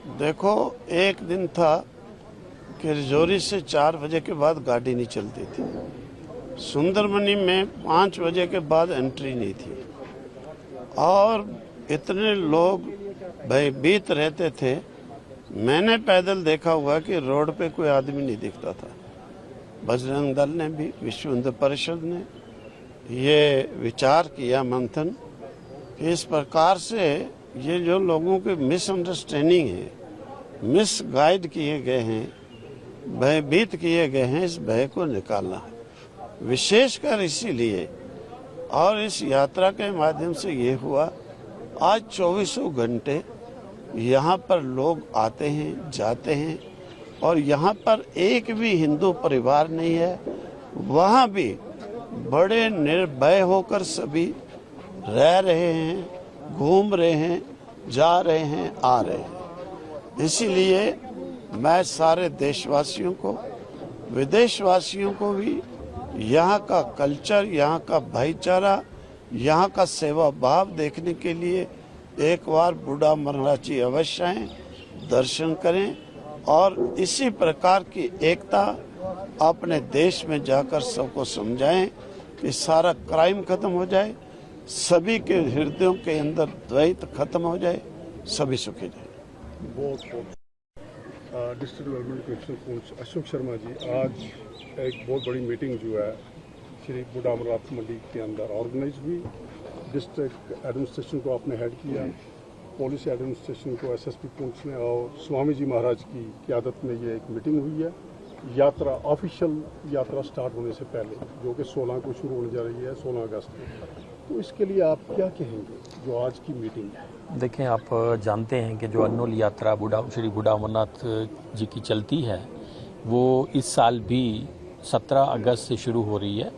देखो, एक दिन था कि रजौरी से 4 बजे के बाद गाड़ी नहीं चलती थी। सुंदरमनी में 5 बजे के बाद एंट्री नहीं थी और इतने लोग भयभीत रहते थे। मैंने पैदल देखा हुआ कि रोड पे कोई आदमी नहीं दिखता था। बजरंग दल ने भी, विश्व हिंदू परिषद ने ये विचार किया मंथन कि इस प्रकार से ये जो लोगों के मिसअंडरस्टैंडिंग है, मिस गाइड किए गए हैं, भयभीत किए गए हैं, इस भय को निकालना है विशेषकर इसीलिए। और इस यात्रा के माध्यम से ये हुआ, आज 24 घंटे यहाँ पर लोग आते हैं, जाते हैं और यहाँ पर एक भी हिंदू परिवार नहीं है। वहाँ भी बड़े निर्भय होकर सभी रह रहे हैं, घूम रहे हैं, जा रहे हैं, आ रहे हैं। इसीलिए मैं सारे देशवासियों को, विदेशवासियों को भी यहाँ का कल्चर, यहाँ का भाईचारा, यहाँ का सेवा भाव देखने के लिए एक बार बूढ़ा अमरनाथ जी अवश्य आएं, दर्शन करें और इसी प्रकार की एकता अपने देश में जाकर सबको समझाएं कि सारा क्राइम खत्म हो जाए, सभी के हृदयों के अंदर द्वैत खत्म हो जाए, सभी सुखी जाए। District development commissioner Poonch Ashok Sharma ji, आज एक बहुत बड़ी मीटिंग जो है श्री बूढ़ा अमरनाथ मंडी के अंदर ऑर्गेनाइज हुई। डिस्ट्रिक्ट एडमिनिस्ट्रेशन को आपने हेड किया, पुलिस एडमिनिस्ट्रेशन को एसएसपी पुंछ ने और स्वामी जी महाराज की क़यादत में ये एक मीटिंग हुई है। यात्रा, ऑफिशियल यात्रा स्टार्ट होने से पहले, जो कि 16 को शुरू होने जा रही है, 16 अगस्त को। तो इसके लिए आप क्या कहेंगे जो आज की मीटिंग है? देखें, आप जानते हैं कि जो अनमोल यात्रा श्री बूढ़ा अमरनाथ जी की चलती है, वो इस साल भी 17 अगस्त से शुरू हो रही है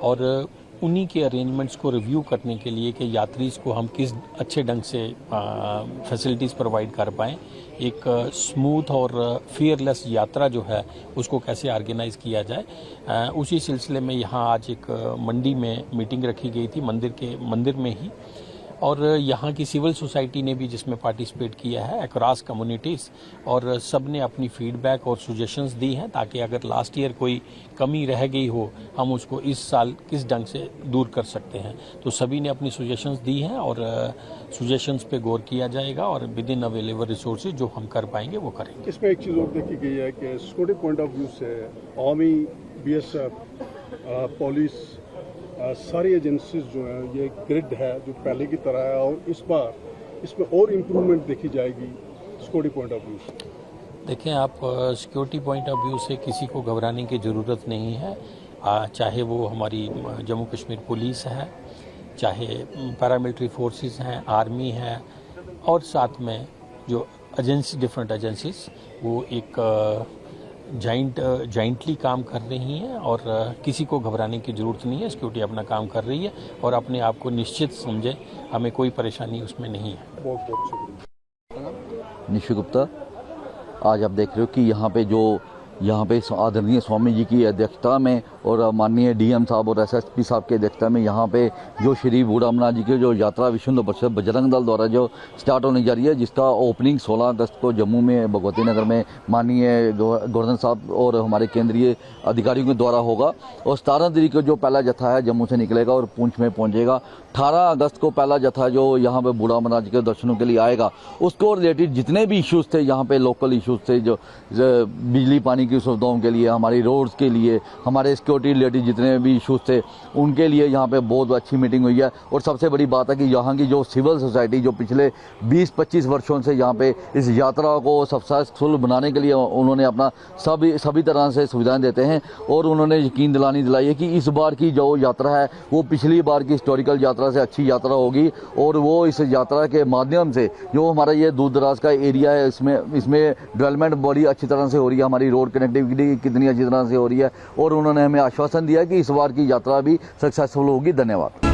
और उन्हीं के अरेंजमेंट्स को रिव्यू करने के लिए कि यात्रीज़ को हम किस अच्छे ढंग से फैसिलिटीज़ प्रोवाइड कर पाएँ, एक स्मूथ और फियरलेस यात्रा जो है उसको कैसे ऑर्गेनाइज़ किया जाए, उसी सिलसिले में यहाँ आज एक मंडी में मीटिंग रखी गई थी, मंदिर में ही। और यहाँ की सिविल सोसाइटी ने भी जिसमें पार्टिसिपेट किया है अक्रॉस कम्युनिटीज़, और सब ने अपनी फीडबैक और सुजेशंस दी हैं ताकि अगर लास्ट ईयर कोई कमी रह गई हो हम उसको इस साल किस ढंग से दूर कर सकते हैं। तो सभी ने अपनी सुजेशंस दी हैं और सुजेशंस पे गौर किया जाएगा और विद इन अवेलेबल रिसोर्सेज जो हम कर पाएंगे वो करेंगे। इसमें एक चीज़ और देखी गई है कि सिक्योरिटी पॉइंट ऑफ व्यू से आर्मी, BSF, पुलिस, सारी एजेंसीज जो हैं, ये ग्रिड है जो पहले की तरह है और इस बार इसमें और इम्प्रूवमेंट देखी जाएगी सिक्योरिटी पॉइंट ऑफ व्यू से। देखें, आप सिक्योरिटी पॉइंट ऑफ व्यू से किसी को घबराने की ज़रूरत नहीं है, चाहे वो हमारी जम्मू कश्मीर पुलिस है, चाहे पैरामिलिट्री फोर्सेस हैं, आर्मी है और साथ में जो डिफरेंट एजेंसीज वो एक जॉइंटली काम कर रही हैं और किसी को घबराने की ज़रूरत नहीं है। सिक्योरिटी अपना काम कर रही है और अपने आप को निश्चित समझे, हमें कोई परेशानी उसमें नहीं है। बहुत बहुत शुक्रिया। निशु गुप्ता, आज आप देख रहे हो कि यहाँ पे आदरणीय स्वामी जी की अध्यक्षता में और माननीय DM साहब और SSP साहब की अध्यक्षता में यहाँ पे जो श्री बूढ़ा अमरनाथ जी की जो यात्रा विश्व हिंदू परिषद बजरंग दल द्वारा जो स्टार्ट होने जा रही है, जिसका ओपनिंग 16 अगस्त को जम्मू में भगवती नगर में माननीय गवर्नर साहब और हमारे केंद्रीय अधिकारियों के द्वारा होगा और 17 तारीख को जो पहला जत्था है जम्मू से निकलेगा और पुंछ में पहुँचेगा। 18 अगस्त को पहला जत्था जो यहाँ पे बूढ़ा अमरनाथ जी के दर्शनों के लिए आएगा, उसको रिलेटेड जितने भी इश्यूज़ थे यहाँ पे, लोकल इश्यूज़ थे, जो बिजली पानी की सुविधाओं के लिए, हमारी रोड्स के लिए, हमारे सिक्योरिटी रिलेटेड जितने भी इश्यूज़ थे उनके लिए यहाँ पे बहुत अच्छी मीटिंग हुई है। और सबसे बड़ी बात है कि यहाँ की जो सिविल सोसाइटी जो पिछले 20-25 वर्षों से यहाँ पे इस यात्रा को सक्सेसफुल बनाने के लिए उन्होंने अपना सभी तरह से सुविधाएं देते हैं और उन्होंने यकीन दिलाई है कि इस बार की जो यात्रा है वो पिछली बार की हिस्टोरिकल यात्रा से अच्छी यात्रा होगी और वो इस यात्रा के माध्यम से जो हमारा ये दूर दराज का एरिया है इसमें डेवलपमेंट बड़ी अच्छी तरह से हो रही है, हमारी रोड कनेक्टिविटी कितनी अच्छी तरह से हो रही है और उन्होंने हमें आश्वासन दिया कि इस बार की यात्रा भी सक्सेसफुल होगी। धन्यवाद।